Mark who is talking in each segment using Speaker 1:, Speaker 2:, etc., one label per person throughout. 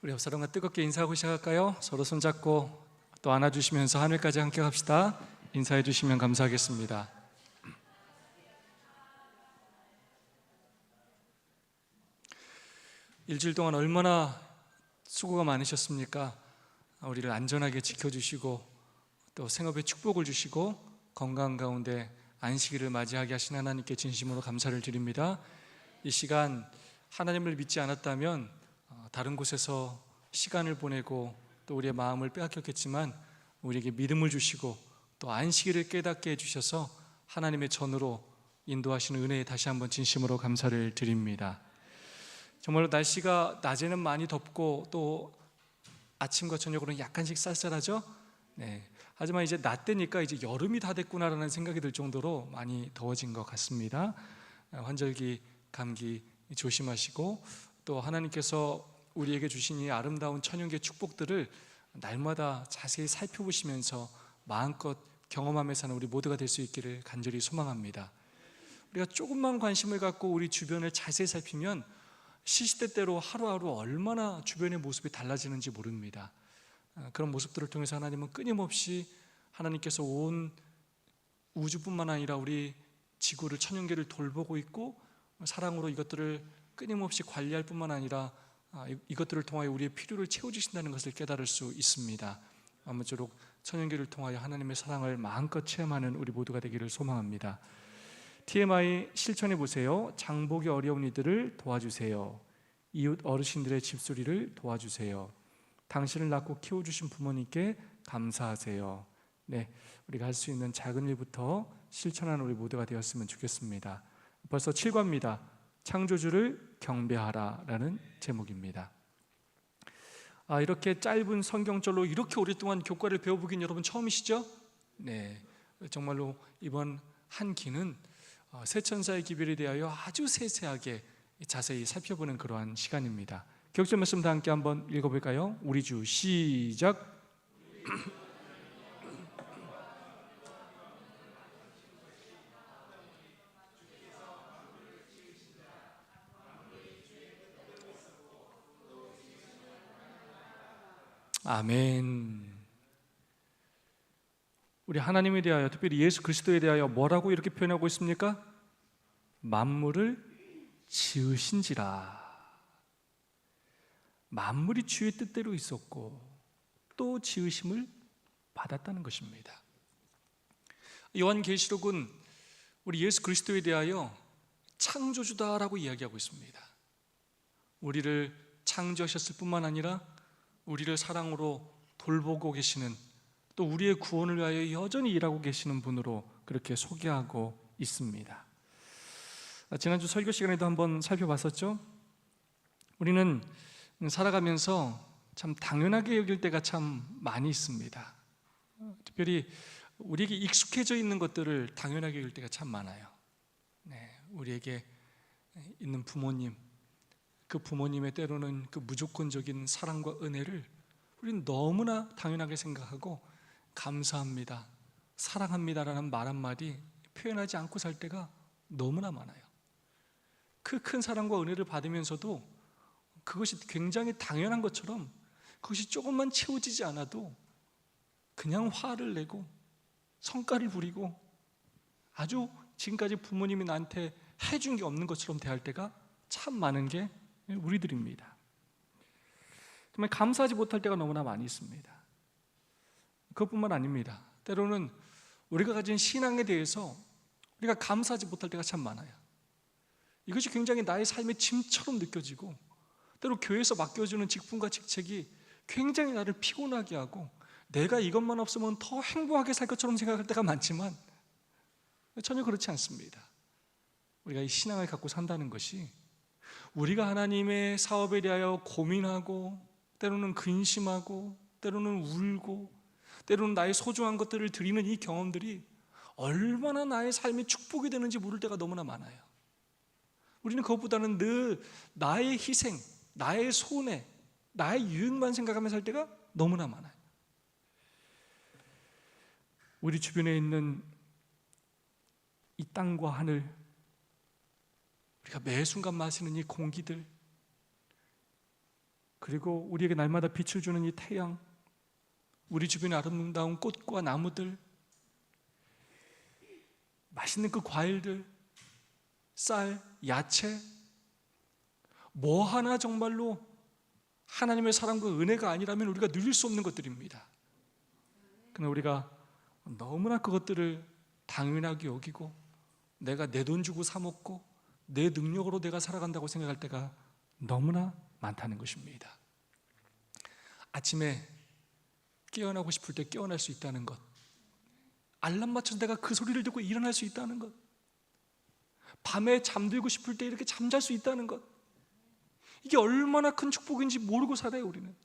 Speaker 1: 우리 옆 사람과 뜨겁게 인사하고 시작할까요? 서로 손잡고 또 안아주시면서 하늘까지 함께 갑시다. 인사해 주시면 감사하겠습니다. 일주일 동안 얼마나 수고가 많으셨습니까? 우리를 안전하게 지켜주시고 또 생업에 축복을 주시고 건강 가운데 안식일을 맞이하게 하신 하나님께 진심으로 감사를 드립니다. 이 시간 하나님을 믿지 않았다면 다른 곳에서 시간을 보내고 또 우리의 마음을 빼앗겼겠지만 우리에게 믿음을 주시고 또 안식일을 깨닫게 해주셔서 하나님의 전으로 인도하시는 은혜에 다시 한번 진심으로 감사를 드립니다. 정말로 날씨가 낮에는 많이 덥고 또 아침과 저녁으로는 약간씩 쌀쌀하죠? 하지만 이제 낮 되니까 이제 여름이 다 됐구나라는 생각이 들 정도로 많이 더워진 것 같습니다. 환절기, 감기 조심하시고 또 하나님께서 우리에게 주신 이 아름다운 천연계 축복들을 날마다 자세히 살펴보시면서 마음껏 경험하며 사는 우리 모두가 될 수 있기를 간절히 소망합니다. 우리가 조금만 관심을 갖고 우리 주변을 자세히 살피면 시시때때로 하루하루 얼마나 주변의 모습이 달라지는지 모릅니다. 그런 모습들을 통해서 하나님은 끊임없이 하나님께서 온 우주뿐만 아니라 우리 지구를 천연계를 돌보고 있고 사랑으로 이것들을 끊임없이 관리할 뿐만 아니라 이것들을 통하여 우리의 필요를 채워주신다는 것을 깨달을 수 있습니다. 아무쪼록 천연계를 통하여 하나님의 사랑을 마음껏 체험하는 우리 모두가 되기를 소망합니다. TMI 실천해 보세요. 장보기 어려운 이들을 도와주세요. 이웃 어르신들의 집수리를 도와주세요. 당신을 낳고 키워주신 부모님께 감사하세요. 우리가 할 수 있는 작은 일부터 실천하는 우리 모두가 되었으면 좋겠습니다. 벌써 7과입니다. 창조주를 경배하라 라는 제목입니다. 이렇게 짧은 성경절로 이렇게 오랫동안 교과를 배워보긴 여러분 처음이시죠? 정말로 이번 한 기는 세 천사의 기별에 대하여 아주 세세하게 자세히 살펴보는 그러한 시간입니다. 기억절 말씀 다 함께 한번 읽어볼까요? 우리 주 시작. 아멘. 우리 하나님에 대하여, 특별히 예수 그리스도에 대하여 뭐라고 이렇게 표현하고 있습니까? 만물을 지으신지라. 만물이 주의 뜻대로 있었고 또 지으심을 받았다는 것입니다. 요한계시록은 우리 예수 그리스도에 대하여 창조주다라고 이야기하고 있습니다. 우리를 창조하셨을 뿐만 아니라 우리를 사랑으로 돌보고 계시는, 또 우리의 구원을 위하여 여전히 일하고 계시는 분으로 그렇게 소개하고 있습니다. 지난주 설교 시간에도 한번 살펴봤었죠. 우리는 살아가면서 참 당연하게 여길 때가 참 많이 있습니다. 특별히 우리에게 익숙해져 있는 것들을 당연하게 여길 때가 참 많아요. 우리에게 있는 부모님, 그 부모님의 때로는 그 무조건적인 사랑과 은혜를 우리는 너무나 당연하게 생각하고 감사합니다, 사랑합니다라는 말 한마디 표현하지 않고 살 때가 너무나 많아요. 그 큰 사랑과 은혜를 받으면서도 그것이 굉장히 당연한 것처럼 그것이 조금만 채워지지 않아도 그냥 화를 내고 성깔을 부리고 아주 지금까지 부모님이 나한테 해준 게 없는 것처럼 대할 때가 참 많은 게 우리들입니다. 정말 감사하지 못할 때가 너무나 많이 있습니다. 그것뿐만 아닙니다. 때로는 우리가 가진 신앙에 대해서 우리가 감사하지 못할 때가 참 많아요. 이것이 굉장히 나의 삶의 짐처럼 느껴지고 때로 교회에서 맡겨주는 직분과 직책이 굉장히 나를 피곤하게 하고 내가 이것만 없으면 더 행복하게 살 것처럼 생각할 때가 많지만 전혀 그렇지 않습니다. 우리가 이 신앙을 갖고 산다는 것이 우리가 하나님의 사업에 대하여 고민하고 때로는 근심하고 때로는 울고 때로는 나의 소중한 것들을 드리는 이 경험들이 얼마나 나의 삶의 축복이 되는지 모를 때가 너무나 많아요. 우리는 그것보다는 늘 나의 희생, 나의 손해, 나의 유익만 생각하며 살 때가 너무나 많아요. 우리 주변에 있는 이 땅과 하늘, 우리가 매 순간 마시는 이 공기들, 그리고 우리에게 날마다 빛을 주는 이 태양, 우리 주변의 아름다운 꽃과 나무들, 맛있는 그 과일들, 쌀, 야채, 뭐 하나 정말로 하나님의 사랑과 은혜가 아니라면 우리가 누릴 수 없는 것들입니다. 그러나 우리가 너무나 그것들을 당연하게 여기고 내가 내 돈 주고 사 먹고 내 능력으로 내가 살아간다고 생각할 때가 너무나 많다는 것입니다. 아침에 깨어나고 싶을 때 깨어날 수 있다는 것, 알람 맞춰서 내가 그 소리를 듣고 일어날 수 있다는 것, 밤에 잠들고 싶을 때 이렇게 잠잘 수 있다는 것, 이게 얼마나 큰 축복인지 모르고 살아요, 우리는.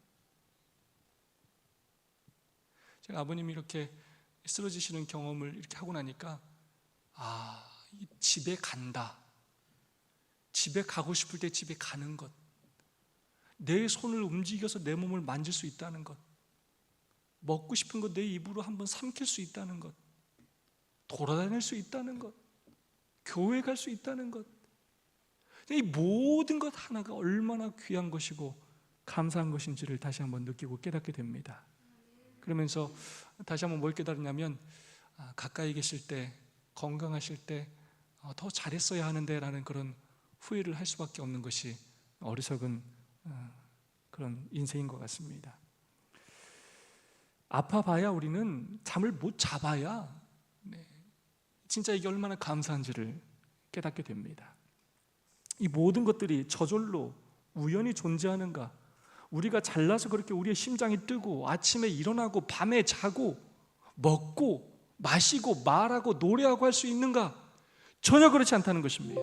Speaker 1: 제가 아버님이 이렇게 쓰러지시는 경험을 이렇게 하고 나니까 집에 간다, 집에 가고 싶을 때 집에 가는 것, 내 손을 움직여서 내 몸을 만질 수 있다는 것, 먹고 싶은 것 내 입으로 한번 삼킬 수 있다는 것, 돌아다닐 수 있다는 것, 교회 갈 수 있다는 것, 이 모든 것 하나가 얼마나 귀한 것이고 감사한 것인지를 다시 한번 느끼고 깨닫게 됩니다. 그러면서 다시 한번 뭘 깨달았냐면, 가까이 계실 때, 건강하실 때 더 잘했어야 하는데 라는 그런 후회를 할 수밖에 없는 것이 어리석은 그런 인생인 것 같습니다. 아파봐야 우리는 잠을 못 자봐야 진짜 이게 얼마나 감사한지를 깨닫게 됩니다. 이 모든 것들이 저절로 우연히 존재하는가? 우리가 잘나서 그렇게 우리의 심장이 뛰고 아침에 일어나고 밤에 자고 먹고 마시고 말하고 노래하고 할 수 있는가? 전혀 그렇지 않다는 것입니다.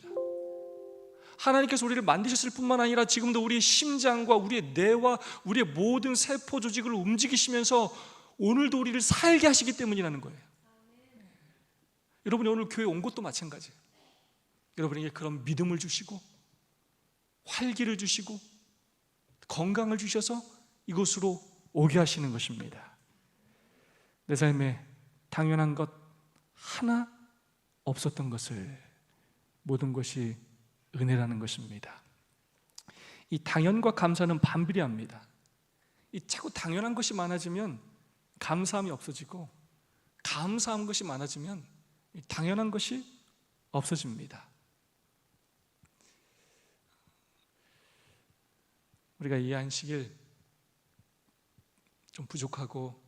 Speaker 1: 하나님께서 우리를 만드셨을 뿐만 아니라 지금도 우리의 심장과 우리의 뇌와 우리의 모든 세포 조직을 움직이시면서 오늘도 우리를 살게 하시기 때문이라는 거예요. 여러분이 오늘 교회 온 것도 마찬가지예요. 여러분에게 그런 믿음을 주시고 활기를 주시고 건강을 주셔서 이곳으로 오게 하시는 것입니다. 내 삶에 당연한 것 하나 없었던 것을, 모든 것이 은혜라는 것입니다. 이 당연과 감사는 반비례합니다. 이 자꾸 당연한 것이 많아지면 감사함이 없어지고, 감사한 것이 많아지면 당연한 것이 없어집니다. 우리가 이 안식일 좀 부족하고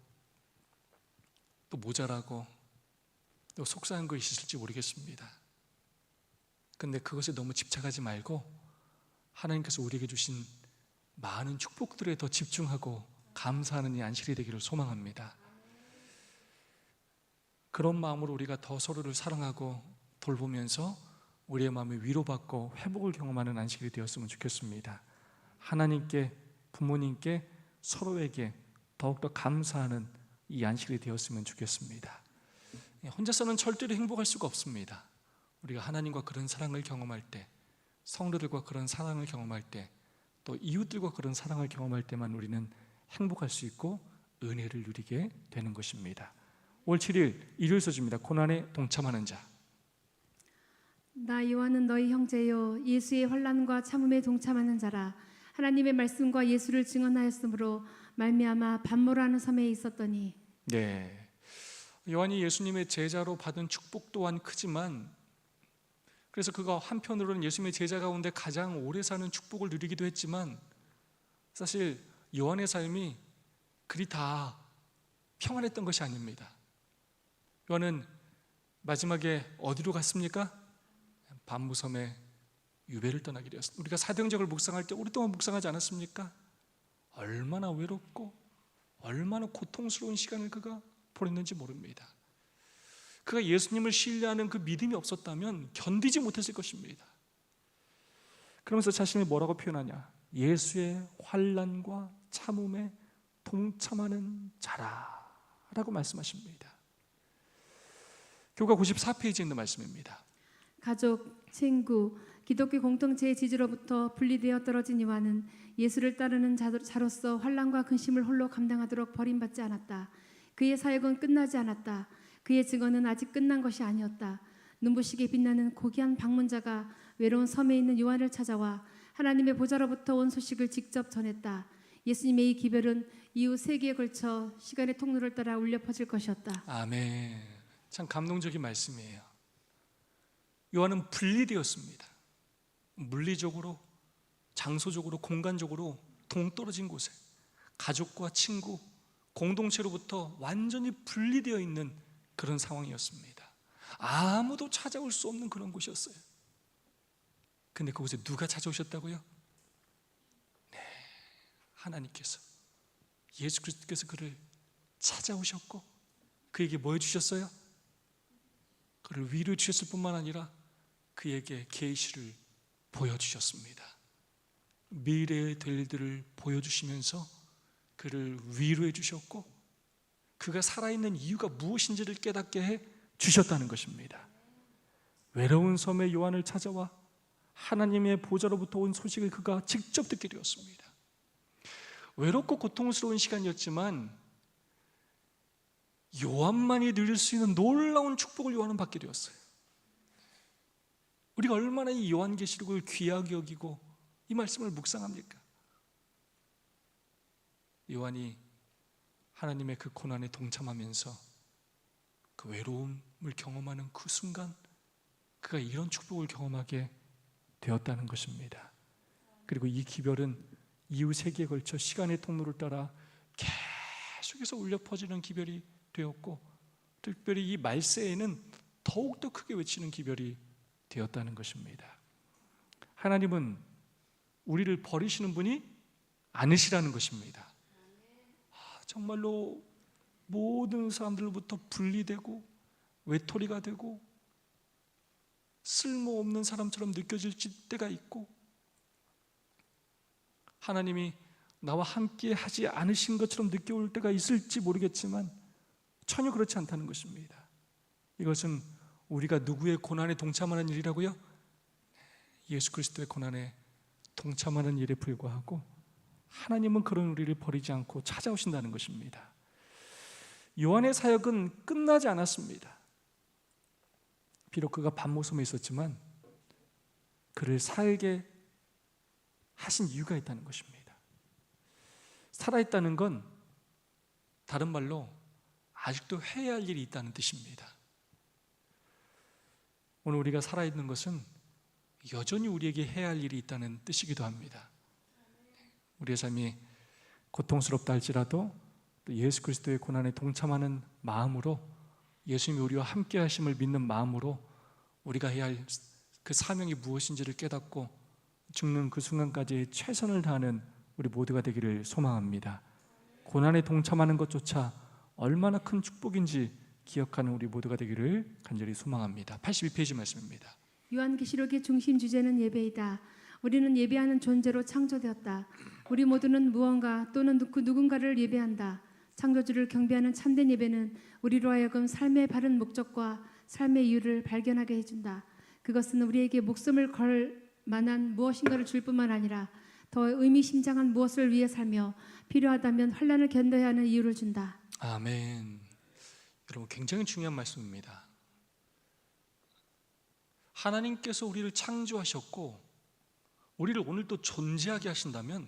Speaker 1: 또 모자라고 또 속상한 거 있으실지 모르겠습니다. 근데 그것에 너무 집착하지 말고 하나님께서 우리에게 주신 많은 축복들에 더 집중하고 감사하는 이 안식일이 되기를 소망합니다. 그런 마음으로 우리가 더 서로를 사랑하고 돌보면서 우리의 마음이 위로받고 회복을 경험하는 안식일이 되었으면 좋겠습니다. 하나님께, 부모님께, 서로에게 더욱더 감사하는 이 안식일이 되었으면 좋겠습니다. 혼자서는 절대로 행복할 수가 없습니다. 우리가 하나님과 그런 사랑을 경험할 때, 성도들과 그런 사랑을 경험할 때, 또 이웃들과 그런 사랑을 경험할 때만 우리는 행복할 수 있고 은혜를 누리게 되는 것입니다. 5월 7일 일요일 서주입니다. 고난에 동참하는 자.
Speaker 2: 나 요한은 너희 형제요 예수의 환난과 참음에 동참하는 자라. 하나님의 말씀과 예수를 증언하였으므로 말미암아 반모라는 섬에 있었더니.
Speaker 1: 네, 요한이 예수님의 제자로 받은 축복 또한 크지만, 그래서 그가 한편으로는 예수님의 제자 가운데 가장 오래 사는 축복을 누리기도 했지만, 사실 요한의 삶이 그리 다 평안했던 것이 아닙니다. 요한은 마지막에 어디로 갔습니까? 반모섬에 유배를 떠나게 되었습니다. 우리가 사도행전을 묵상할 때 오랫동안 묵상하지 않았습니까? 얼마나 외롭고 얼마나 고통스러운 시간을 그가 보냈는지 모릅니다. 그가 예수님을 신뢰하는 그 믿음이 없었다면 견디지 못했을 것입니다. 그러면서 자신을 뭐라고 표현하냐? 예수의 환난과 참음에 동참하는 자라 라고 말씀하십니다. 교과 94페이지에 있는 말씀입니다.
Speaker 2: 가족, 친구, 기독교 공동체의 지지로부터 분리되어 떨어진 요한은 예수를 따르는 자로서 환난과 근심을 홀로 감당하도록 버림받지 않았다. 그의 사역은 끝나지 않았다. 그의 증언은 아직 끝난 것이 아니었다. 눈부시게 빛나는 고귀한 방문자가 외로운 섬에 있는 요한을 찾아와 하나님의 보좌로부터 온 소식을 직접 전했다. 예수님의 이 기별은 이후 세기에 걸쳐 시간의 통로를 따라 울려 퍼질 것이었다.
Speaker 1: 아멘. 참 감동적인 말씀이에요. 요한은 분리되었습니다. 물리적으로, 장소적으로, 공간적으로 동떨어진 곳에 가족과 친구, 공동체로부터 완전히 분리되어 있는 그런 상황이었습니다. 아무도 찾아올 수 없는 그런 곳이었어요. 근데 그곳에 누가 찾아오셨다고요? 네, 하나님께서, 예수 그리스도께서 그를 찾아오셨고 그에게 뭐 해주셨어요? 그를 위로해 주셨을 뿐만 아니라 그에게 계시를 보여주셨습니다. 미래의 될 일들을 보여주시면서 그를 위로해 주셨고 그가 살아있는 이유가 무엇인지를 깨닫게 해 주셨다는 것입니다. 외로운 섬에 요한을 찾아와 하나님의 보좌로부터 온 소식을 그가 직접 듣게 되었습니다. 외롭고 고통스러운 시간이었지만 요한만이 누릴 수 있는 놀라운 축복을 요한은 받게 되었어요. 우리가 얼마나 이 요한계시록을 귀하게 여기고 이 말씀을 묵상합니까? 요한이 하나님의 그 고난에 동참하면서 그 외로움을 경험하는 그 순간 그가 이런 축복을 경험하게 되었다는 것입니다. 그리고 이 기별은 이후 세기에 걸쳐 시간의 통로를 따라 계속해서 울려 퍼지는 기별이 되었고 특별히 이 말세에는 더욱더 크게 외치는 기별이 되었다는 것입니다. 하나님은 우리를 버리시는 분이 아니시라는 것입니다. 정말로 모든 사람들로부터 분리되고 외톨이가 되고 쓸모없는 사람처럼 느껴질 때가 있고 하나님이 나와 함께 하지 않으신 것처럼 느껴올 때가 있을지 모르겠지만 전혀 그렇지 않다는 것입니다. 이것은 우리가 누구의 고난에 동참하는 일이라고요? 예수 그리스도의 고난에 동참하는 일에 불과하고 하나님은 그런 우리를 버리지 않고 찾아오신다는 것입니다. 요한의 사역은 끝나지 않았습니다. 비록 그가 반모섬에 있었지만 그를 살게 하신 이유가 있다는 것입니다. 살아있다는 건 다른 말로 아직도 해야 할 일이 있다는 뜻입니다. 오늘 우리가 살아있는 것은 여전히 우리에게 해야 할 일이 있다는 뜻이기도 합니다. 우리의 삶이 고통스럽다 할지라도 또 예수 그리스도의 고난에 동참하는 마음으로 예수님이 우리와 함께 하심을 믿는 마음으로 우리가 해야 할 그 사명이 무엇인지를 깨닫고 죽는 그 순간까지 최선을 다하는 우리 모두가 되기를 소망합니다. 고난에 동참하는 것조차 얼마나 큰 축복인지 기억하는 우리 모두가 되기를 간절히 소망합니다. 82페이지 말씀입니다.
Speaker 2: 요한계시록의 중심 주제는 예배이다. 우리는 예배하는 존재로 창조되었다. 우리 모두는 무언가 또는 그 누군가를 예배한다. 창조주를 경배하는 참된 예배는 우리로 하여금 삶의 바른 목적과 삶의 이유를 발견하게 해준다. 그것은 우리에게 목숨을 걸 만한 무엇인가를 줄 뿐만 아니라 더 의미심장한 무엇을 위해 살며 필요하다면 환난을 견뎌야 하는 이유를 준다.
Speaker 1: 아멘. 여러분 굉장히 중요한 말씀입니다. 하나님께서 우리를 창조하셨고 우리를 오늘 또 존재하게 하신다면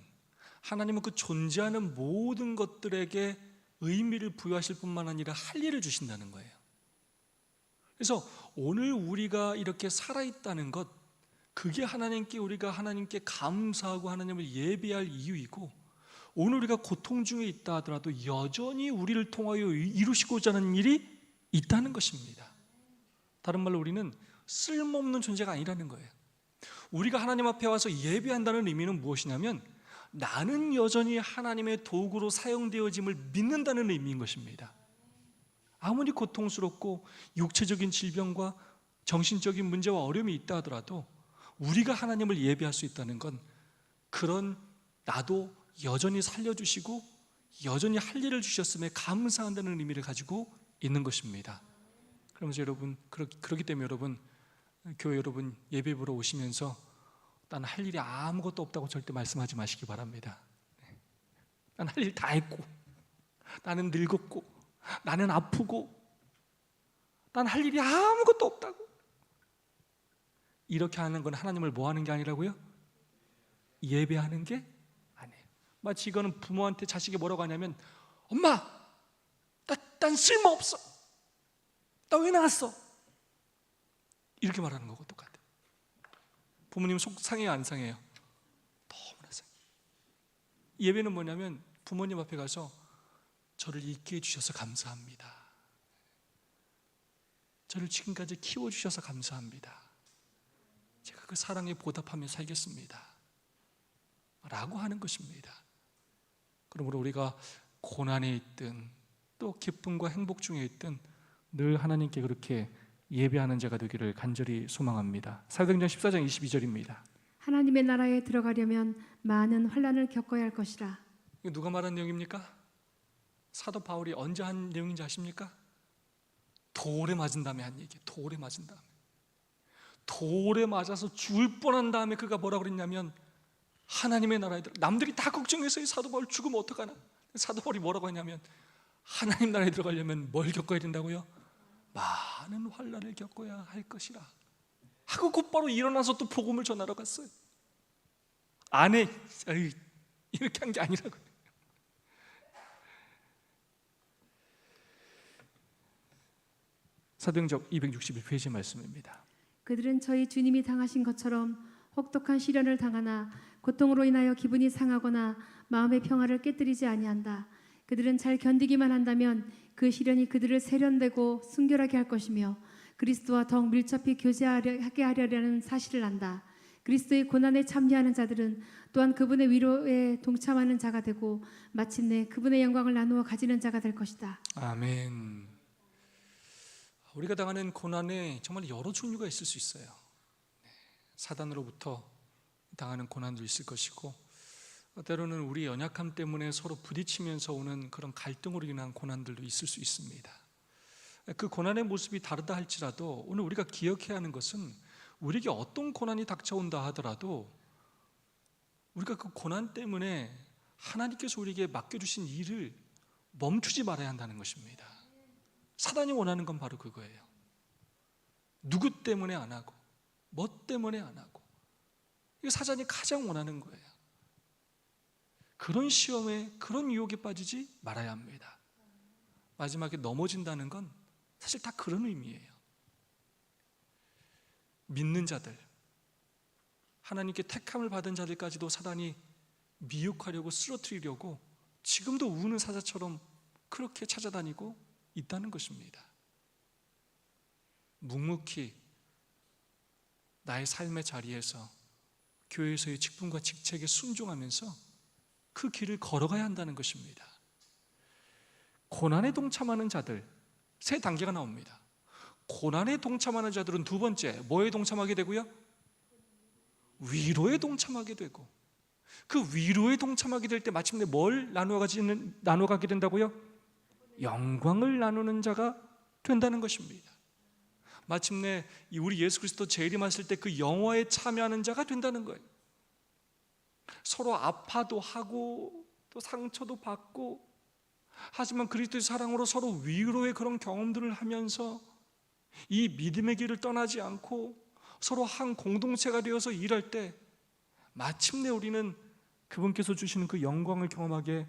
Speaker 1: 하나님은 그 존재하는 모든 것들에게 의미를 부여하실 뿐만 아니라 할 일을 주신다는 거예요. 그래서 오늘 우리가 이렇게 살아있다는 것, 그게 우리가 하나님께 감사하고 하나님을 예배할 이유이고 오늘 우리가 고통 중에 있다 하더라도 여전히 우리를 통하여 이루시고자 하는 일이 있다는 것입니다. 다른 말로 우리는 쓸모없는 존재가 아니라는 거예요. 우리가 하나님 앞에 와서 예배한다는 의미는 무엇이냐면 나는 여전히 하나님의 도구로 사용되어짐을 믿는다는 의미인 것입니다. 아무리 고통스럽고 육체적인 질병과 정신적인 문제와 어려움이 있다 하더라도 우리가 하나님을 예배할 수 있다는 건 그런 나도 여전히 살려주시고 여전히 할 일을 주셨음에 감사한다는 의미를 가지고 있는 것입니다. 그러면서 여러분 그렇기 때문에 여러분 교회 여러분 예배 보러 오시면서 난 할 일이 아무것도 없다고 절대 말씀하지 마시기 바랍니다. 난 할 일 다 했고 나는 늙었고 나는 아프고 난 할 일이 아무것도 없다고 이렇게 하는 건 하나님을 뭐 하는 게 아니라고요? 예배하는 게 아니에요. 마치 이거는 부모한테 자식이 뭐라고 하냐면, 엄마, 난 쓸모없어. 나 왜 나왔어? 이렇게 말하는 거고 똑같아요. 부모님 속 상해요, 안 상해요? 너무나 상해요. 예배는 뭐냐면 부모님 앞에 가서 저를 있게 해주셔서 감사합니다. 저를 지금까지 키워주셔서 감사합니다. 제가 그 사랑에 보답하며 살겠습니다 라고 하는 것입니다. 그러므로 우리가 고난에 있든 또 기쁨과 행복 중에 있든 늘 하나님께 그렇게 예배하는 자가 되기를 간절히 소망합니다. 사도행전 14장 22절입니다.
Speaker 2: 하나님의 나라에 들어가려면 많은 환난을 겪어야 할 것이라.
Speaker 1: 이거 누가 말한 내용입니까? 사도 바울이 언제 한 내용인지 아십니까? 돌에 맞은 다음에 한 얘기예요. 돌에 맞은 다음에. 돌에 맞아서 죽을 뻔한 다음에 그가 뭐라고 그랬냐면, 하나님의 나라에 들어, 남들이 다 걱정해서 이 사도 바울 죽으면 어떡하나? 사도 바울이 뭐라고 하냐면, 하나님 나라에 들어가려면 뭘 겪어야 된다고요? 많은 환난을 겪어야 할 것이라 하고 곧바로 일어나서 또 복음을 전하러 갔어요. 안에 이렇게 한 게 아니라고요. 사도행전 261페이지 말씀입니다.
Speaker 2: 그들은 저희 주님이 당하신 것처럼 혹독한 시련을 당하나 고통으로 인하여 기분이 상하거나 마음의 평화를 깨뜨리지 아니한다. 그들은 잘 견디기만 한다면 그 시련이 그들을 세련되고 순결하게 할 것이며 그리스도와 더욱 밀접히 교제하게 하려는 사실을 안다. 그리스도의 고난에 참여하는 자들은 또한 그분의 위로에 동참하는 자가 되고 마침내 그분의 영광을 나누어 가지는 자가 될 것이다.
Speaker 1: 아멘. 우리가 당하는 고난에 정말 여러 종류가 있을 수 있어요. 사단으로부터 당하는 고난도 있을 것이고, 때로는 우리 연약함 때문에 서로 부딪히면서 오는 그런 갈등으로 인한 고난들도 있을 수 있습니다. 그 고난의 모습이 다르다 할지라도 오늘 우리가 기억해야 하는 것은, 우리에게 어떤 고난이 닥쳐온다 하더라도 우리가 그 고난 때문에 하나님께서 우리에게 맡겨주신 일을 멈추지 말아야 한다는 것입니다. 사단이 원하는 건 바로 그거예요. 누구 때문에 안 하고 뭐 때문에 안 하고, 이게 사단이 가장 원하는 거예요. 그런 시험에, 그런 유혹에 빠지지 말아야 합니다. 마지막에 넘어진다는 건 사실 다 그런 의미예요. 믿는 자들, 하나님께 택함을 받은 자들까지도 사단이 미혹하려고, 쓰러뜨리려고 지금도 우는 사자처럼 그렇게 찾아다니고 있다는 것입니다. 묵묵히 나의 삶의 자리에서, 교회에서의 직분과 직책에 순종하면서 그 길을 걸어가야 한다는 것입니다. 고난에 동참하는 자들, 세 단계가 나옵니다. 고난에 동참하는 자들은 두 번째, 뭐에 동참하게 되고요? 위로에 동참하게 되고, 그 위로에 동참하게 될 때 마침내 뭘 나눠가게 된다고요? 영광을 나누는 자가 된다는 것입니다. 마침내 우리 예수 그리스도 재림하실 때 그 영화에 참여하는 자가 된다는 거예요. 서로 아파도 하고 또 상처도 받고, 하지만 그리스도의 사랑으로 서로 위로의 그런 경험들을 하면서 이 믿음의 길을 떠나지 않고 서로 한 공동체가 되어서 일할 때 마침내 우리는 그분께서 주시는 그 영광을 경험하게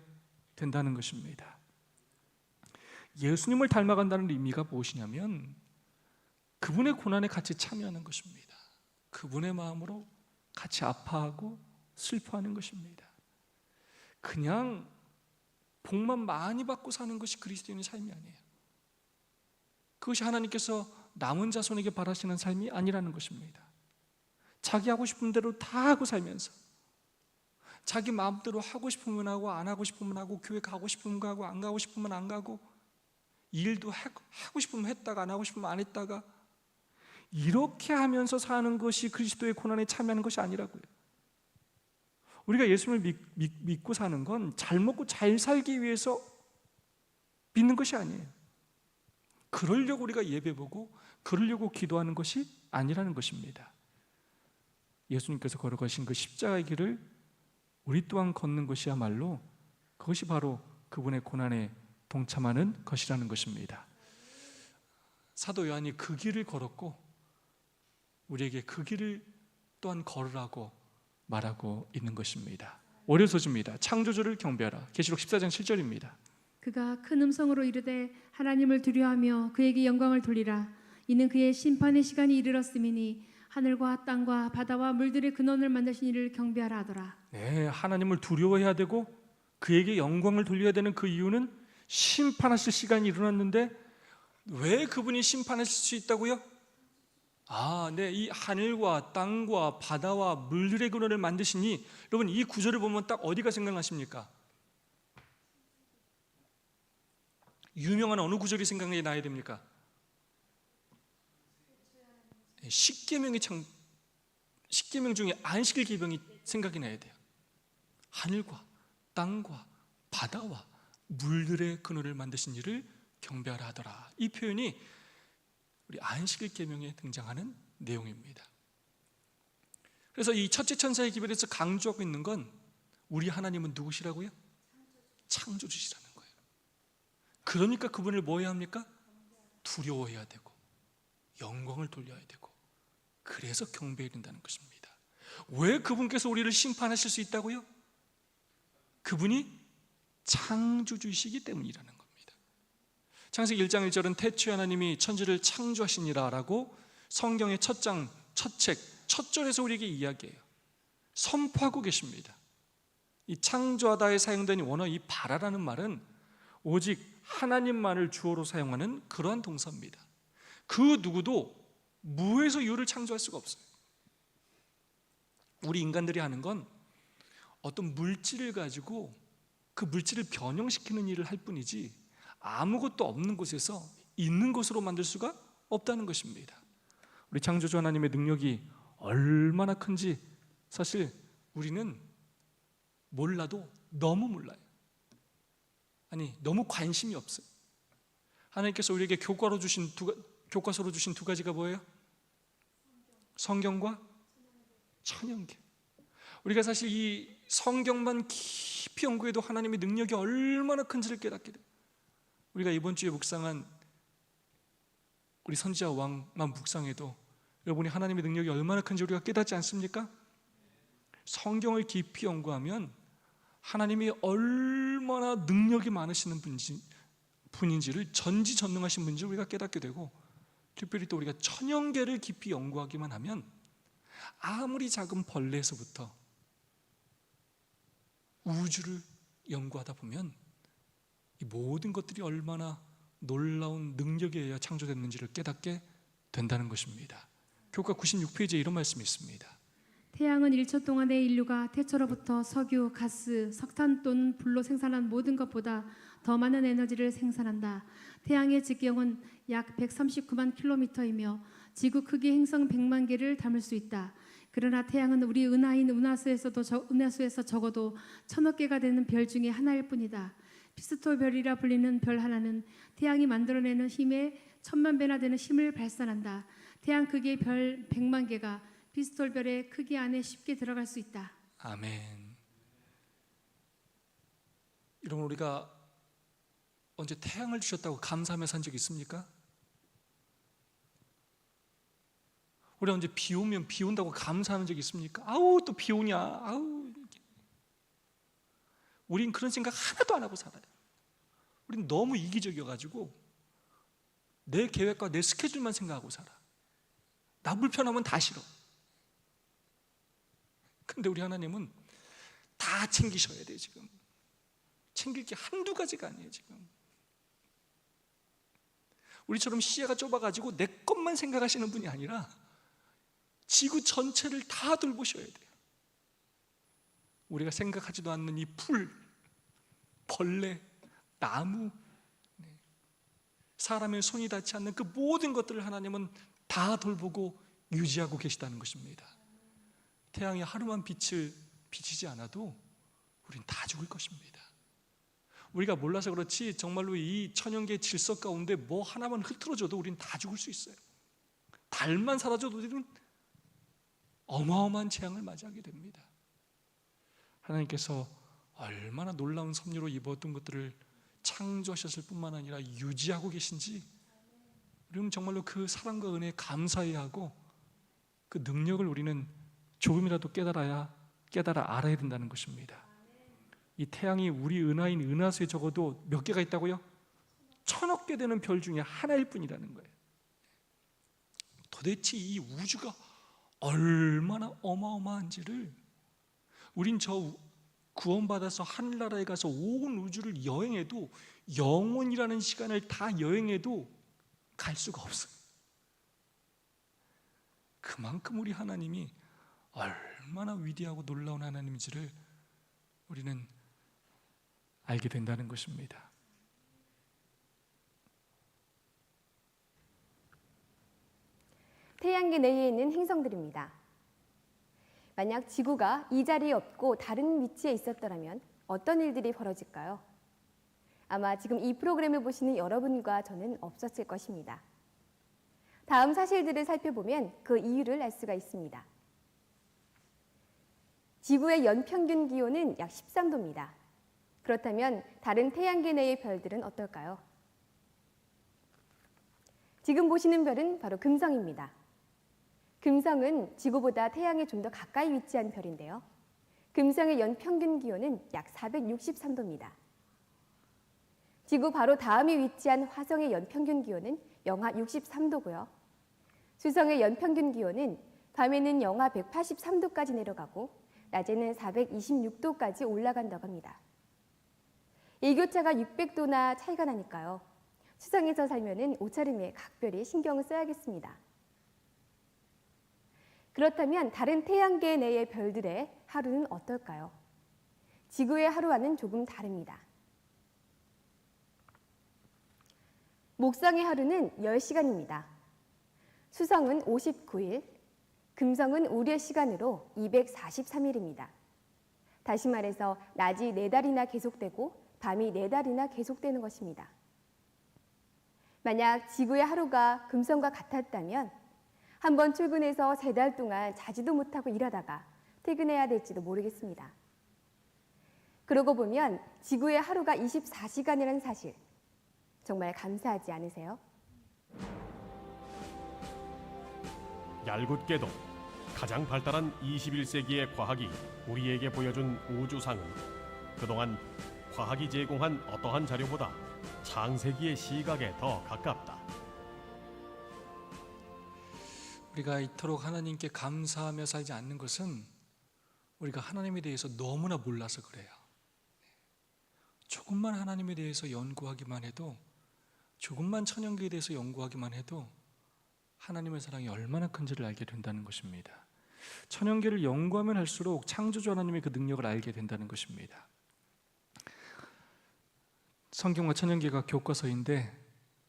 Speaker 1: 된다는 것입니다. 예수님을 닮아간다는 의미가 무엇이냐면, 그분의 고난에 같이 참여하는 것입니다. 그분의 마음으로 같이 아파하고 슬퍼하는 것입니다. 그냥 복만 많이 받고 사는 것이 그리스도인의 삶이 아니에요. 그것이 하나님께서 남은 자손에게 바라시는 삶이 아니라는 것입니다. 자기 하고 싶은 대로 다 하고 살면서, 자기 마음대로 하고 싶으면 하고 안 하고 싶으면 하고, 교회 가고 싶으면 가고 안 가고 싶으면 안 가고, 일도 하고 싶으면 했다가 안 하고 싶으면 안 했다가, 이렇게 하면서 사는 것이 그리스도의 고난에 참여하는 것이 아니라고요. 우리가 예수님을 믿고 사는 건 잘 먹고 잘 살기 위해서 믿는 것이 아니에요. 그러려고 우리가 예배보고 그러려고 기도하는 것이 아니라는 것입니다. 예수님께서 걸어가신 그 십자가의 길을 우리 또한 걷는 것이야말로, 그것이 바로 그분의 고난에 동참하는 것이라는 것입니다. 사도 요한이 그 길을 걸었고 우리에게 그 길을 또한 걸으라고 말하고 있는 것입니다. 월요 소주입니다. 창조주를 경배하라. 계시록 14장 7절입니다.
Speaker 2: 그가 큰 음성으로 이르되 하나님을 두려워하며 그에게 영광을 돌리라. 이는 그의 심판의 시간이 이르렀음이니 하늘과 땅과 바다와 물들의 근원을 만드신 이를 경배하라 하더라.
Speaker 1: 네, 하나님을 두려워해야 되고 그에게 영광을 돌려야 되는 그 이유는 심판하실 시간이 일어났는데 왜 그분이 심판하실 수 있다고요? 네, 이 하늘과 땅과 바다와 물들의 근원을 만드시니, 여러분 이 구절을 보면 딱 어디가 생각나십니까? 유명한 어느 구절이 생각이 나야 됩니까? 십계명 중에 안식일 계명이 생각이 나야 돼요. 하늘과 땅과 바다와 물들의 근원을 만드신 이를 경배하라 하더라. 이 표현이 우리 안식일 계명에 등장하는 내용입니다. 그래서 이 첫째 천사의 기별에서 강조하고 있는 건 우리 하나님은 누구시라고요? 창조주시라는 거예요. 그러니까 그분을 뭐 해야 합니까? 두려워해야 되고 영광을 돌려야 되고, 그래서 경배해야 된다는 것입니다. 왜 그분께서 우리를 심판하실 수 있다고요? 그분이 창조주이시기 때문이라는 겁니다. 창세기 1장 1절은 태초에 하나님이 천지를 창조하시니라 라고 성경의 첫 장, 첫 책, 첫 절에서 우리에게 이야기해요. 선포하고 계십니다. 이 창조하다에 사용된 원어 이 바라라는 말은 오직 하나님만을 주어로 사용하는 그러한 동사입니다. 그 누구도 무에서 유를 창조할 수가 없어요. 우리 인간들이 하는 건 어떤 물질을 가지고 그 물질을 변형시키는 일을 할 뿐이지 아무것도 없는 곳에서 있는 것으로 만들 수가 없다는 것입니다. 우리 창조주 하나님의 능력이 얼마나 큰지 사실 우리는 몰라도 너무 몰라요. 아니, 너무 관심이 없어요. 하나님께서 우리에게 교과서로 주신 두 가지가 뭐예요? 성경과 천연계. 우리가 사실 이 성경만 깊이 연구해도 하나님의 능력이 얼마나 큰지를 깨닫게 돼요. 우리가 이번 주에 묵상한 우리 선지자 왕만 묵상해도 여러분이 하나님의 능력이 얼마나 큰지 우리가 깨닫지 않습니까? 성경을 깊이 연구하면 하나님이 얼마나 능력이 많으시는 분인지를 전지전능하신 분인지를 우리가 깨닫게 되고, 특별히 또 우리가 천연계를 깊이 연구하기만 하면 아무리 작은 벌레에서부터 우주를 연구하다 보면 이 모든 것들이 얼마나 놀라운 능력에 의해 창조됐는지를 깨닫게 된다는 것입니다. 교과 96페이지에 이런 말씀이 있습니다.
Speaker 2: 태양은 1초 동안에 인류가 태초로부터 석유, 가스, 석탄 또는 불로 생산한 모든 것보다 더 많은 에너지를 생산한다. 태양의 직경은 약 139만 킬로미터이며 지구 크기 행성 100만 개를 담을 수 있다. 그러나 태양은 우리 은하인 은하수에서 적어도 1000억 개가 되는 별 중에 하나일 뿐이다. 피스톨 별이라 불리는 별 하나는 태양이 만들어내는 힘의 1000만 배나 되는 힘을 발산한다. 태양 크기의 별 100만 개가 피스톨 별의 크기 안에 쉽게 들어갈 수 있다.
Speaker 1: 아멘. 여러분, 우리가 언제 태양을 주셨다고 감사하며 산 적 있습니까? 우리 언제 비 오면 비 온다고 감사하는 적 있습니까? 아우, 또 비 오냐, 아우. 우린 그런 생각 하나도 안 하고 살아요. 우린 너무 이기적이어가지고 내 계획과 내 스케줄만 생각하고 살아. 나 불편하면 다 싫어. 근데 우리 하나님은 다 챙기셔야 돼요. 지금 챙길 게 한두 가지가 아니에요. 지금 우리처럼 시야가 좁아가지고 내 것만 생각하시는 분이 아니라 지구 전체를 다 돌보셔야 돼요. 우리가 생각하지도 않는 이 풀, 벌레, 나무, 사람의 손이 닿지 않는 그 모든 것들을 하나님은 다 돌보고 유지하고 계시다는 것입니다. 태양이 하루만 빛을 비치지 않아도 우린 다 죽을 것입니다. 우리가 몰라서 그렇지 정말로 이 천연계 질서 가운데 뭐 하나만 흐트러져도 우린 다 죽을 수 있어요. 달만 사라져도 우리는 어마어마한 재앙을 맞이하게 됩니다. 하나님께서 얼마나 놀라운 섭리로 이 모든 것들을 창조하셨을 뿐만 아니라 유지하고 계신지 우리는 정말로 그 사랑과 은혜에 감사해야 하고 그 능력을 우리는 조금이라도 깨달아야 깨달아 알아야 된다는 것입니다. 이 태양이 우리 은하인 은하수에 적어도 몇 개가 있다고요? 1000억 개 되는 별 중에 하나일 뿐이라는 거예요. 도대체 이 우주가 얼마나 어마어마한지를 우린 저 구원받아서 하늘나라에 가서 온 우주를 여행해도, 영원이라는 시간을 다 여행해도 갈 수가 없어요. 그만큼 우리 하나님이 얼마나 위대하고 놀라운 하나님인지를 우리는 알게 된다는 것입니다.
Speaker 3: 태양계 내에 있는 행성들입니다. 만약 지구가 이 자리에 없고 다른 위치에 있었더라면 어떤 일들이 벌어질까요? 아마 지금 이 프로그램을 보시는 여러분과 저는 없었을 것입니다. 다음 사실들을 살펴보면 그 이유를 알 수가 있습니다. 지구의 연평균 기온은 약 13도입니다. 그렇다면 다른 태양계 내의 별들은 어떨까요? 지금 보시는 별은 바로 금성입니다. 금성은 지구보다 태양에 좀 더 가까이 위치한 별인데요. 금성의 연평균 기온은 약 463도입니다. 지구 바로 다음에 위치한 화성의 연평균 기온은 영하 63도고요. 수성의 연평균 기온은 밤에는 영하 183도까지 내려가고 낮에는 426도까지 올라간다고 합니다. 일교차가 600도나 차이가 나니까요. 수성에서 살면은 옷차림에 각별히 신경을 써야겠습니다. 그렇다면 다른 태양계 내의 별들의 하루는 어떨까요? 지구의 하루와는 조금 다릅니다. 목성의 하루는 10시간입니다. 수성은 59일, 금성은 우리의 시간으로 243일입니다. 다시 말해서 낮이 4달이나 계속되고 밤이 4달이나 계속되는 것입니다. 만약 지구의 하루가 금성과 같았다면 한 번 출근해서 3달 동안 자지도 못하고 일하다가 퇴근해야 될지도 모르겠습니다. 그러고 보면 지구의 하루가 24시간이라는 사실, 정말 감사하지 않으세요?
Speaker 4: 얄궂게도 가장 발달한 21세기의 과학이 우리에게 보여준 우주상은 그동안 과학이 제공한 어떠한 자료보다 창세기의 시각에 더 가깝다.
Speaker 1: 우리가 이토록 하나님께 감사하며 살지 않는 것은 우리가 하나님에 대해서 너무나 몰라서 그래요. 조금만 하나님에 대해서 연구하기만 해도, 조금만 천연계에 대해서 연구하기만 해도 하나님의 사랑이 얼마나 큰지를 알게 된다는 것입니다. 천연계를 연구하면 할수록 창조주 하나님의 그 능력을 알게 된다는 것입니다. 성경과 천연계가 교과서인데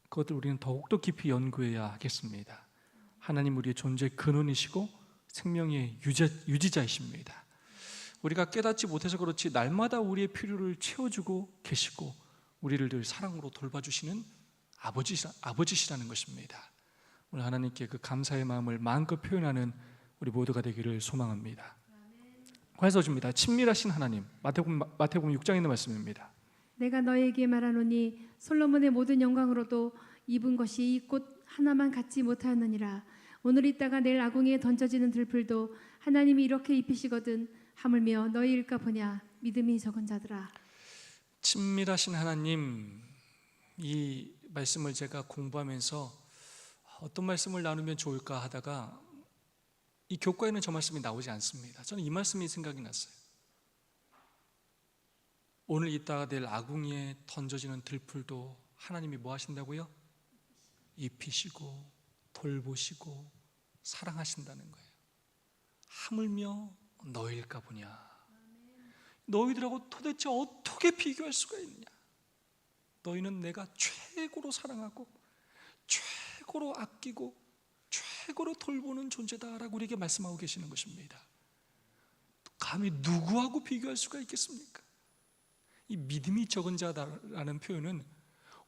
Speaker 1: 그것을 우리는 더욱더 깊이 연구해야 하겠습니다. 하나님 우리의 존재의 근원이시고 생명의 유지자이십니다. 우리가 깨닫지 못해서 그렇지 날마다 우리의 필요를 채워주고 계시고 우리를 늘 사랑으로 돌봐주시는 아버지시라는 것입니다. 오늘 하나님께 그 감사의 마음을 마음껏 표현하는 우리 모두가 되기를 소망합니다. 관서줍니다. 친밀하신 하나님, 마태복음 6장에 있는 말씀입니다.
Speaker 2: 내가 너에게 말하노니 솔로몬의 모든 영광으로도 입은 것이 이 꽃 하나만 갖지 못하였느니라. 오늘 있다가 내일 아궁이에 던져지는 들풀도 하나님이 이렇게 입히시거든 하물며 너희일까 보냐 믿음이 적은 자들아.
Speaker 1: 친밀하신 하나님, 이 말씀을 제가 공부하면서 어떤 말씀을 나누면 좋을까 하다가 이 교과에는 저 말씀이 나오지 않습니다. 저는 이 말씀이 생각이 났어요. 오늘 있다가 내일 아궁이에 던져지는 들풀도 하나님이 뭐 하신다고요? 입히시고 돌보시고 사랑하신다는 거예요. 하물며 너희일까 보냐. 너희들하고 도대체 어떻게 비교할 수가 있느냐. 너희는 내가 최고로 사랑하고 최고로 아끼고 최고로 돌보는 존재다라고 우리에게 말씀하고 계시는 것입니다. 감히 누구하고 비교할 수가 있겠습니까? 이 믿음이 적은 자라는 표현은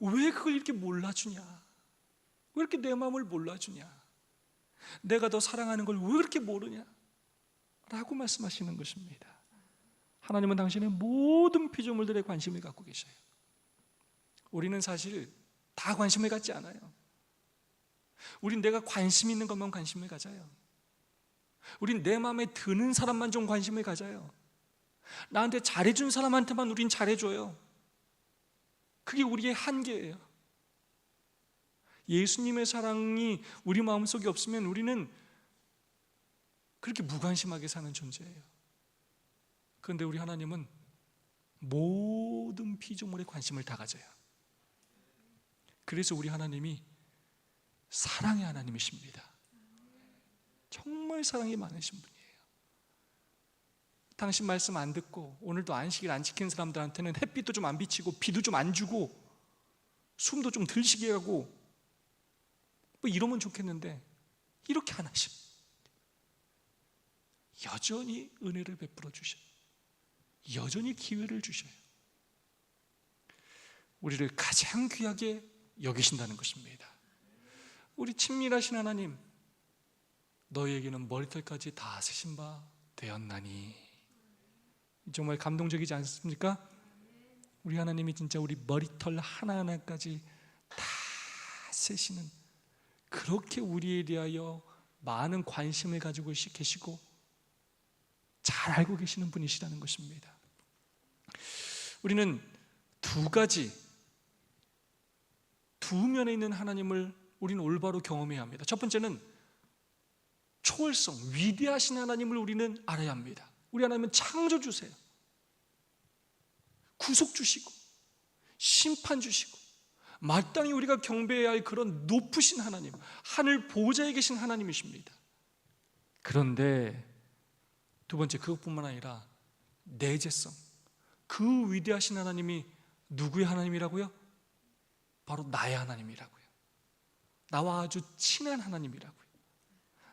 Speaker 1: 왜 그걸 이렇게 몰라주냐? 왜 이렇게 내 마음을 몰라주냐? 내가 더 사랑하는 걸 왜 그렇게 모르냐? 라고 말씀하시는 것입니다. 하나님은 당신의 모든 피조물들에 관심을 갖고 계셔요. 우리는 사실 다 관심을 갖지 않아요. 우린 내가 관심 있는 것만 관심을 가져요. 우린 내 마음에 드는 사람만 좀 관심을 가져요. 나한테 잘해준 사람한테만 우린 잘해줘요. 그게 우리의 한계예요. 예수님의 사랑이 우리 마음속에 없으면 우리는 그렇게 무관심하게 사는 존재예요. 그런데 우리 하나님은 모든 피조물에 관심을 다 가져요. 그래서 우리 하나님이 사랑의 하나님이십니다. 정말 사랑이 많으신 분이에요. 당신 말씀 안 듣고 오늘도 안식일 안 지킨 사람들한테는 햇빛도 좀 안 비치고 비도 좀 안 주고 숨도 좀 덜 쉬게 하고 뭐 이러면 좋겠는데 이렇게 안 하십니다. 여전히 은혜를 베풀어 주셔요. 여전히 기회를 주셔요. 우리를 가장 귀하게 여기신다는 것입니다. 우리 친밀하신 하나님, 너희에게는 머리털까지 다 세신 바 되었나니. 정말 감동적이지 않습니까? 우리 하나님이 진짜 우리 머리털 하나하나까지 다 세시는, 그렇게 우리에 대하여 많은 관심을 가지고 계시고 잘 알고 계시는 분이시라는 것입니다. 우리는 두 면에 있는 하나님을 우리는 올바로 경험해야 합니다. 첫 번째는 초월성, 위대하신 하나님을 우리는 알아야 합니다. 우리 하나님은 창조주세요. 구속주시고 심판주시고 마땅히 우리가 경배해야 할 그런 높으신 하나님, 하늘 보좌에 계신 하나님이십니다. 그런데 두 번째, 그것뿐만 아니라 내재성, 그 위대하신 하나님이 누구의 하나님이라고요? 바로 나의 하나님이라고요. 나와 아주 친한 하나님이라고요.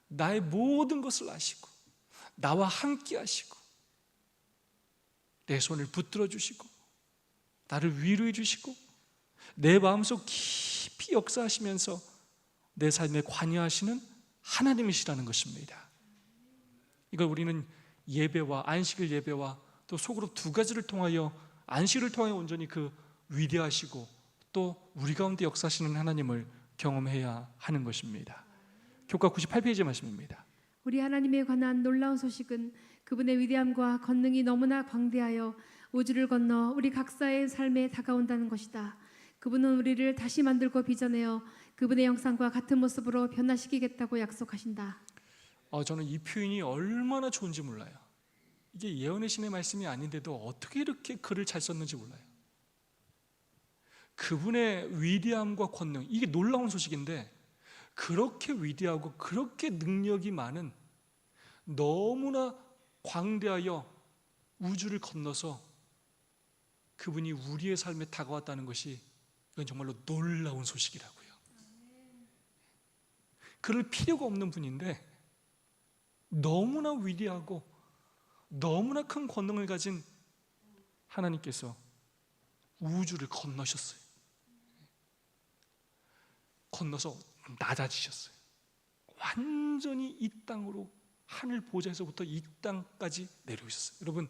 Speaker 1: 나의 모든 것을 아시고 나와 함께 하시고 내 손을 붙들어 주시고 나를 위로해 주시고 내 마음속 깊이 역사하시면서 내 삶에 관여하시는 하나님이시라는 것입니다. 이걸 우리는 예배와 안식일 예배와 또 속으로 두 가지를 통하여, 안식일을 통하여 온전히 그 위대하시고 또 우리 가운데 역사하시는 하나님을 경험해야 하는 것입니다. 교과 98페이지 말씀입니다.
Speaker 2: 우리 하나님에 관한 놀라운 소식은 그분의 위대함과 권능이 너무나 광대하여 우주를 건너 우리 각자의 삶에 다가온다는 것이다. 그분은 우리를 다시 만들고 빚어내어 그분의 형상과 같은 모습으로 변화시키겠다고 약속하신다.
Speaker 1: 저는 이 표현이 얼마나 좋은지 몰라요. 이게 예언의 신의 말씀이 아닌데도 어떻게 이렇게 글을 잘 썼는지 몰라요. 그분의 위대함과 권능, 이게 놀라운 소식인데 그렇게 위대하고 그렇게 능력이 많은, 너무나 광대하여 우주를 건너서 그분이 우리의 삶에 다가왔다는 것이, 이건 정말로 놀라운 소식이라고요. 그럴 필요가 없는 분인데 너무나 위대하고 너무나 큰 권능을 가진 하나님께서 우주를 건너셨어요. 건너서 낮아지셨어요. 완전히 이 땅으로, 하늘 보좌에서부터 이 땅까지 내려오셨어요. 여러분,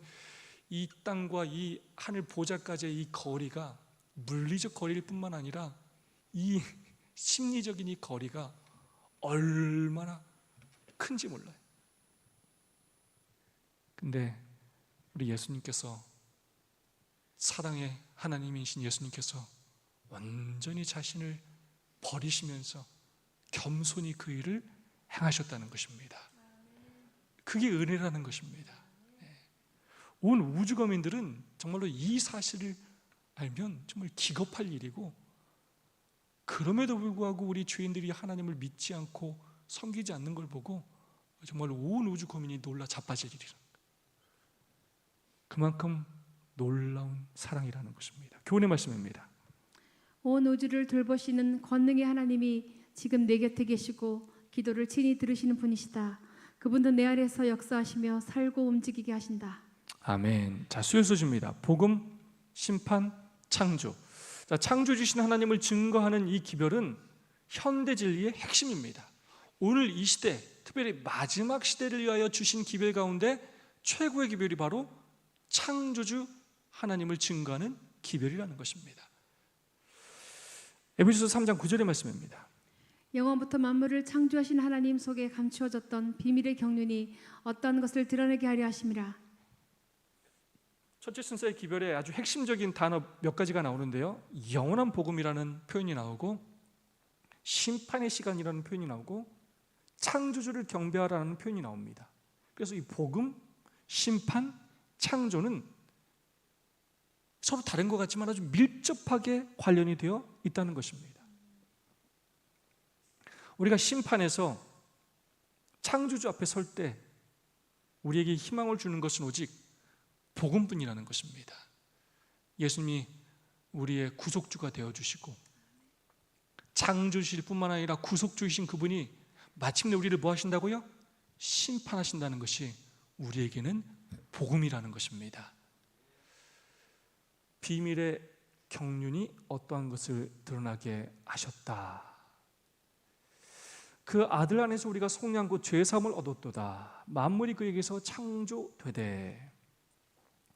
Speaker 1: 이 땅과 이 하늘 보좌까지의 이 거리가 물리적 거리일 뿐만 아니라 이 심리적인 이 거리가 얼마나 큰지 몰라요. 근데 우리 예수님께서, 사랑의 하나님이신 예수님께서 완전히 자신을 버리시면서 겸손히 그 일을 행하셨다는 것입니다. 그게 은혜라는 것입니다. 온 우주거민들은 정말로 이 사실을 알면 정말 기겁할 일이고, 그럼에도 불구하고 우리 죄인들이 하나님을 믿지 않고 섬기지 않는 걸 보고 정말로 온 우주거민이 놀라 자빠질 일이라. 그만큼 놀라운 사랑이라는 것입니다. 교훈의 말씀입니다.
Speaker 2: 온 우주를 돌보시는 권능의 하나님이 지금 내 곁에 계시고 기도를 친히 들으시는 분이시다. 그분은 내 아래서 역사하시며 살고 움직이게 하신다.
Speaker 1: 아멘. 자, 수요소식입니다. 복음, 심판, 창조. 자, 창조주신 하나님을 증거하는 이 기별은 현대 진리의 핵심입니다. 오늘 이 시대, 특별히 마지막 시대를 위하여 주신 기별 가운데 최고의 기별이 바로 창조주 하나님을 증거하는 기별이라는 것입니다. 에베소서 3장 9절의 말씀입니다.
Speaker 2: 영원부터 만물을 창조하신 하나님 속에 감추어졌던 비밀의 경륜이 어떤 것을 드러내게 하려 하심이라.
Speaker 1: 첫째 순서의 기별에 아주 핵심적인 단어 몇 가지가 나오는데요. 영원한 복음이라는 표현이 나오고, 심판의 시간이라는 표현이 나오고, 창조주를 경배하라는 표현이 나옵니다. 그래서 이 복음, 심판, 창조는 서로 다른 것 같지만 아주 밀접하게 관련이 되어 있다는 것입니다. 우리가 심판에서 창조주 앞에 설 때 우리에게 희망을 주는 것은 오직 복음뿐이라는 것입니다. 예수님이 우리의 구속주가 되어주시고 창조주실 뿐만 아니라 구속주이신 그분이 마침내 우리를 뭐 하신다고요? 심판하신다는 것이 우리에게는 복음이라는 것입니다. 비밀의 경륜이 어떠한 것을 드러나게 하셨다. 그 아들 안에서 우리가 속량 곧 죄사함을 얻었도다. 만물이 그에게서 창조되되.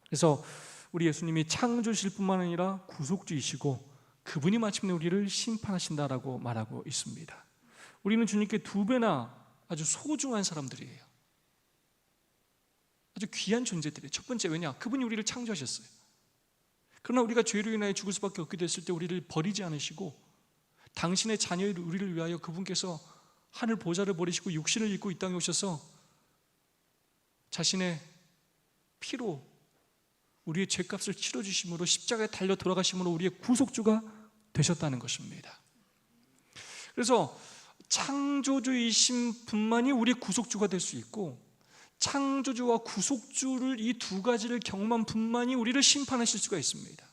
Speaker 1: 그래서 우리 예수님이 창조실 뿐만 아니라 구속주이시고 그분이 마침내 우리를 심판하신다라고 말하고 있습니다. 우리는 주님께 두 배나 아주 소중한 사람들이에요. 아주 귀한 존재들이에요. 첫 번째, 왜냐? 그분이 우리를 창조하셨어요. 그러나 우리가 죄로 인하여 죽을 수밖에 없게 됐을 때 우리를 버리지 않으시고 당신의 자녀인 우리를 위하여 그분께서 하늘 보좌를 버리시고 육신을 입고 이 땅에 오셔서 자신의 피로 우리의 죄값을 치러주심으로 십자가에 달려 돌아가심으로 우리의 구속주가 되셨다는 것입니다. 그래서 창조주이신 분만이 우리의 구속주가 될 수 있고, 창조주와 구속주를 이 두 가지를 경험한 분만이 우리를 심판하실 수가 있습니다.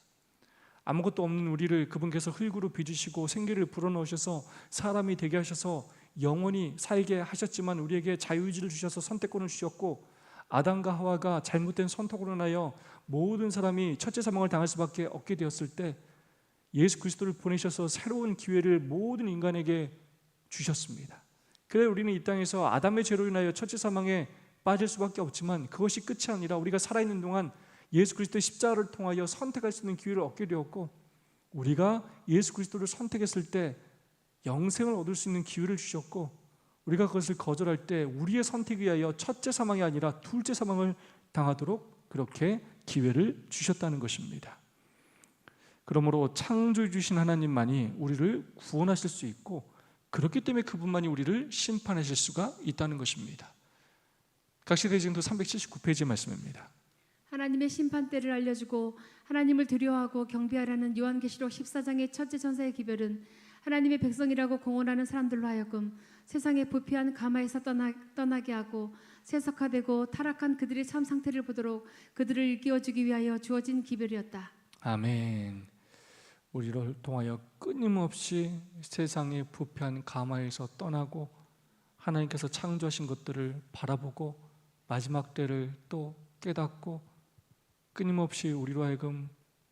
Speaker 1: 아무것도 없는 우리를 그분께서 흙으로 빚으시고 생기를 불어넣으셔서 사람이 되게 하셔서 영원히 살게 하셨지만 우리에게 자유의지를 주셔서 선택권을 주셨고, 아담과 하와가 잘못된 선택으로 인하여 모든 사람이 첫째 사망을 당할 수밖에 없게 되었을 때 예수 그리스도를 보내셔서 새로운 기회를 모든 인간에게 주셨습니다. 그래서 우리는 이 땅에서 아담의 죄로 인하여 첫째 사망에 빠질 수밖에 없지만 그것이 끝이 아니라 우리가 살아있는 동안 예수 그리스도의 십자가를 통하여 선택할 수 있는 기회를 얻게 되었고, 우리가 예수 그리스도를 선택했을 때 영생을 얻을 수 있는 기회를 주셨고, 우리가 그것을 거절할 때 우리의 선택에 의하여 첫째 사망이 아니라 둘째 사망을 당하도록 그렇게 기회를 주셨다는 것입니다. 그러므로 창조해 주신 하나님만이 우리를 구원하실 수 있고, 그렇기 때문에 그분만이 우리를 심판하실 수가 있다는 것입니다. 각시대지경도 379페이지의 말씀입니다.
Speaker 2: 하나님의 심판대를 알려주고 하나님을 두려워하고 경배하라는 요한계시록 14장의 첫째 천사의 기별은 하나님의 백성이라고 공언하는 사람들로 하여금 세상의 부패한 가마에서 떠나게 하고 세속화되고 타락한 그들의 참 상태를 보도록 그들을 일깨워주기 위하여 주어진 기별이었다.
Speaker 1: 아멘. 우리를 통하여 끊임없이 세상의 부패한 가마에서 떠나고 하나님께서 창조하신 것들을 바라보고 마지막 때를 또 깨닫고 끊임없이 우리로 하여금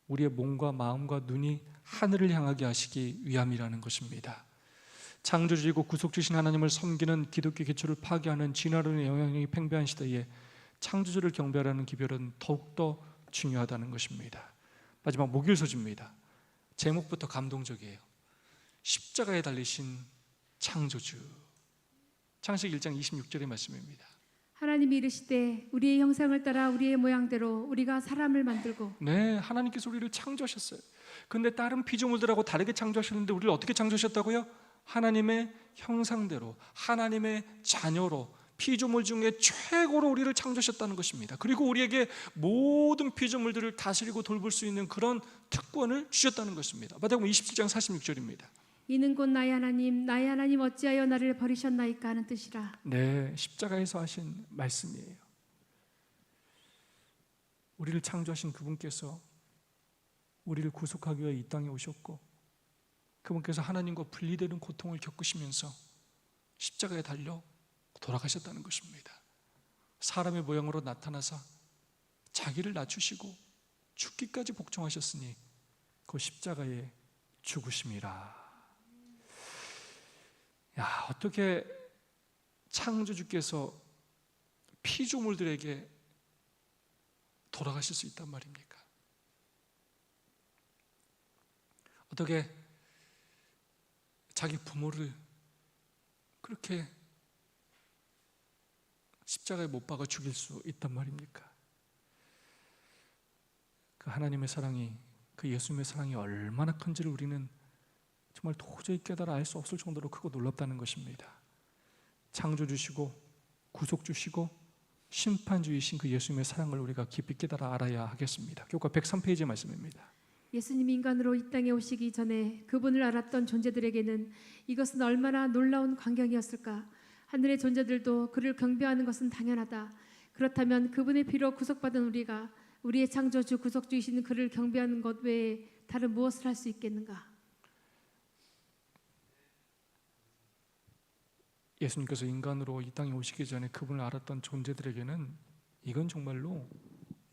Speaker 1: 우리의 몸과 마음과 눈이 하늘을 향하게 하시기 위함이라는 것입니다. 창조주이고 구속주신 하나님을 섬기는 기독교 기초를 파괴하는 진화론의 영향력이 팽배한 시대에 창조주를 경배하라는 기별은 더욱더 중요하다는 것입니다. 마지막 목요일 소주입니다. 제목부터 감동적이에요. 십자가에 달리신 창조주. 창세기 1장 26절의 말씀입니다.
Speaker 2: 하나님이 이르시되 우리의 형상을 따라 우리의 모양대로 우리가 사람을 만들고.
Speaker 1: 네, 하나님께서 우리를 창조하셨어요. 근데 다른 피조물들하고 다르게 창조하셨는데 우리를 어떻게 창조하셨다고요? 하나님의 형상대로, 하나님의 자녀로, 피조물 중에 최고로 우리를 창조하셨다는 것입니다. 그리고 우리에게 모든 피조물들을 다스리고 돌볼 수 있는 그런 특권을 주셨다는 것입니다. 마태복음 27장 46절입니다.
Speaker 2: 이는 곧 나의 하나님 어찌하여 나를 버리셨나이까 하는 뜻이라.
Speaker 1: 네, 십자가에서 하신 말씀이에요. 우리를 창조하신 그분께서 우리를 구속하기 위해 이 땅에 오셨고, 그분께서 하나님과 분리되는 고통을 겪으시면서 십자가에 달려 돌아가셨다는 것입니다. 사람의 모양으로 나타나사 자기를 낮추시고 죽기까지 복종하셨으니 그 십자가의 죽으심이라. 야, 어떻게 창조주께서 피조물들에게 돌아가실 수 있단 말입니까? 어떻게 자기 부모를 그렇게 십자가에 못 박아 죽일 수 있단 말입니까? 그 하나님의 사랑이, 그 예수님의 사랑이 얼마나 큰지를 우리는 정말 도저히 깨달아 알 수 없을 정도로 크고 놀랍다는 것입니다. 창조주시고 구속주시고 심판주이신 그 예수님의 사랑을 우리가 깊이 깨달아 알아야 하겠습니다. 교과 103페이지의 말씀입니다.
Speaker 2: 예수님이 인간으로 이 땅에 오시기 전에 그분을 알았던 존재들에게는 이것은 얼마나 놀라운 광경이었을까. 하늘의 존재들도 그를 경배하는 것은 당연하다. 그렇다면 그분의 피로 구속받은 우리가 우리의 창조주 구속주이신 그를 경배하는 것 외에 다른 무엇을 할 수 있겠는가?
Speaker 1: 예수님께서 인간으로 이 땅에 오시기 전에 그분을 알았던 존재들에게는 이건 정말로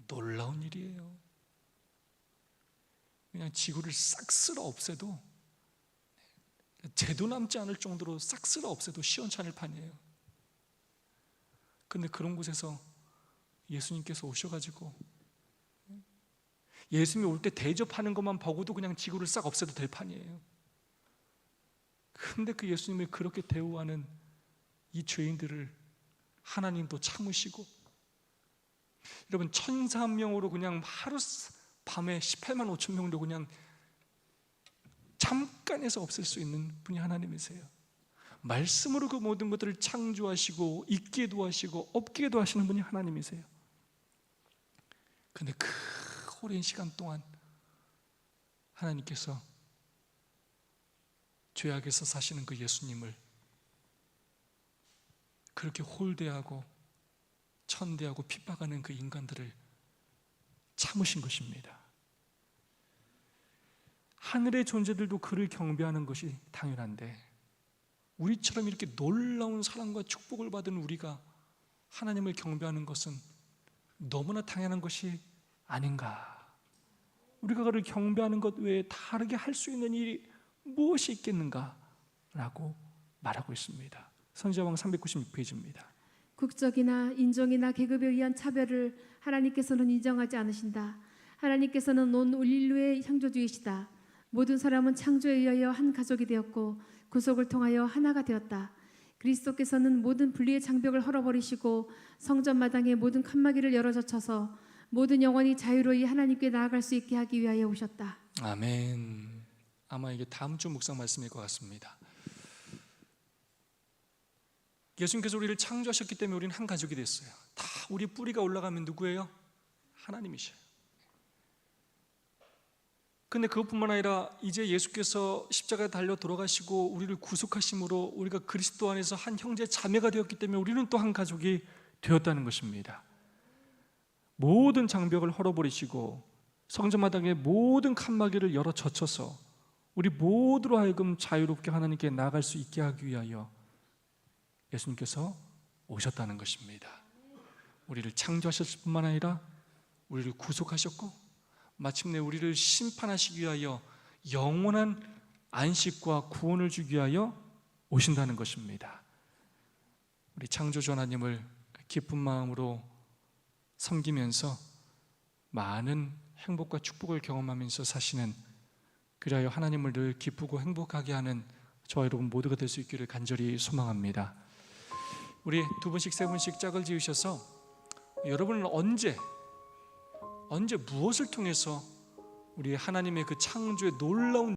Speaker 1: 놀라운 일이에요. 그냥 지구를 싹 쓸어 없애도, 재도 남지 않을 정도로 싹 쓸어 없애도 시원찮을 판이에요. 근데 그런 곳에서 예수님께서 오셔가지고 예수님이 올 때 대접하는 것만 보고도 그냥 지구를 싹 없애도 될 판이에요. 근데 그 예수님을 그렇게 대우하는 이 죄인들을 하나님도 참으시고, 여러분, 1,004명으로 그냥 하루 밤에 18만 5천 명으로 그냥 잠깐에서 없앨 수 있는 분이 하나님이세요. 말씀으로 그 모든 것들을 창조하시고 있게도 하시고 없게도 하시는 분이 하나님이세요. 근데 그 오랜 시간 동안 하나님께서 죄악에서 사시는 그 예수님을 그렇게 홀대하고 천대하고 핍박하는 그 인간들을 참으신 것입니다. 하늘의 존재들도 그를 경배하는 것이 당연한데 우리처럼 이렇게 놀라운 사랑과 축복을 받은 우리가 하나님을 경배하는 것은 너무나 당연한 것이 아닌가. 우리가 그를 경배하는 것 외에 다르게 할 수 있는 일이 무엇이 있겠는가 라고 말하고 있습니다. 선지자왕 396페이지입니다.
Speaker 2: 국적이나 인종이나 계급에 의한 차별을 하나님께서는 인정하지 않으신다. 하나님께서는 온 인류의 창조주이시다. 모든 사람은 창조에 의하여 한 가족이 되었고 구속을 통하여 하나가 되었다. 그리스도께서는 모든 분리의 장벽을 헐어버리시고 성전 마당의 모든 칸막이를 열어젖혀서 모든 영혼이 자유로이 하나님께 나아갈 수 있게 하기 위하여 오셨다.
Speaker 1: 아멘. 아마 이게 다음 주 묵상 말씀일 것 같습니다. 예수님께서 우리를 창조하셨기 때문에 우리는 한 가족이 됐어요. 다 우리 뿌리가 올라가면 누구예요? 하나님이셔요. 근데 그것뿐만 아니라 이제 예수께서 십자가에 달려 돌아가시고 우리를 구속하심으로 우리가 그리스도 안에서 한 형제 자매가 되었기 때문에 우리는 또 한 가족이 되었다는 것입니다. 모든 장벽을 헐어버리시고 성전마당의 모든 칸막이를 열어 젖혀서 우리 모두로 하여금 자유롭게 하나님께 나아갈 수 있게 하기 위하여 예수님께서 오셨다는 것입니다. 우리를 창조하셨을 뿐만 아니라 우리를 구속하셨고 마침내 우리를 심판하시기 위하여 영원한 안식과 구원을 주기 위하여 오신다는 것입니다. 우리 창조주 하나님을 기쁜 마음으로 섬기면서 많은 행복과 축복을 경험하면서 사시는, 그리하여 하나님을 늘 기쁘고 행복하게 하는 저와 여러분 모두가 될 수 있기를 간절히 소망합니다. 우리 두 분씩 세 분씩 짝을 지으셔서 여러분은 언제 무엇을 통해서 우리 하나님의 그 창조의 놀라운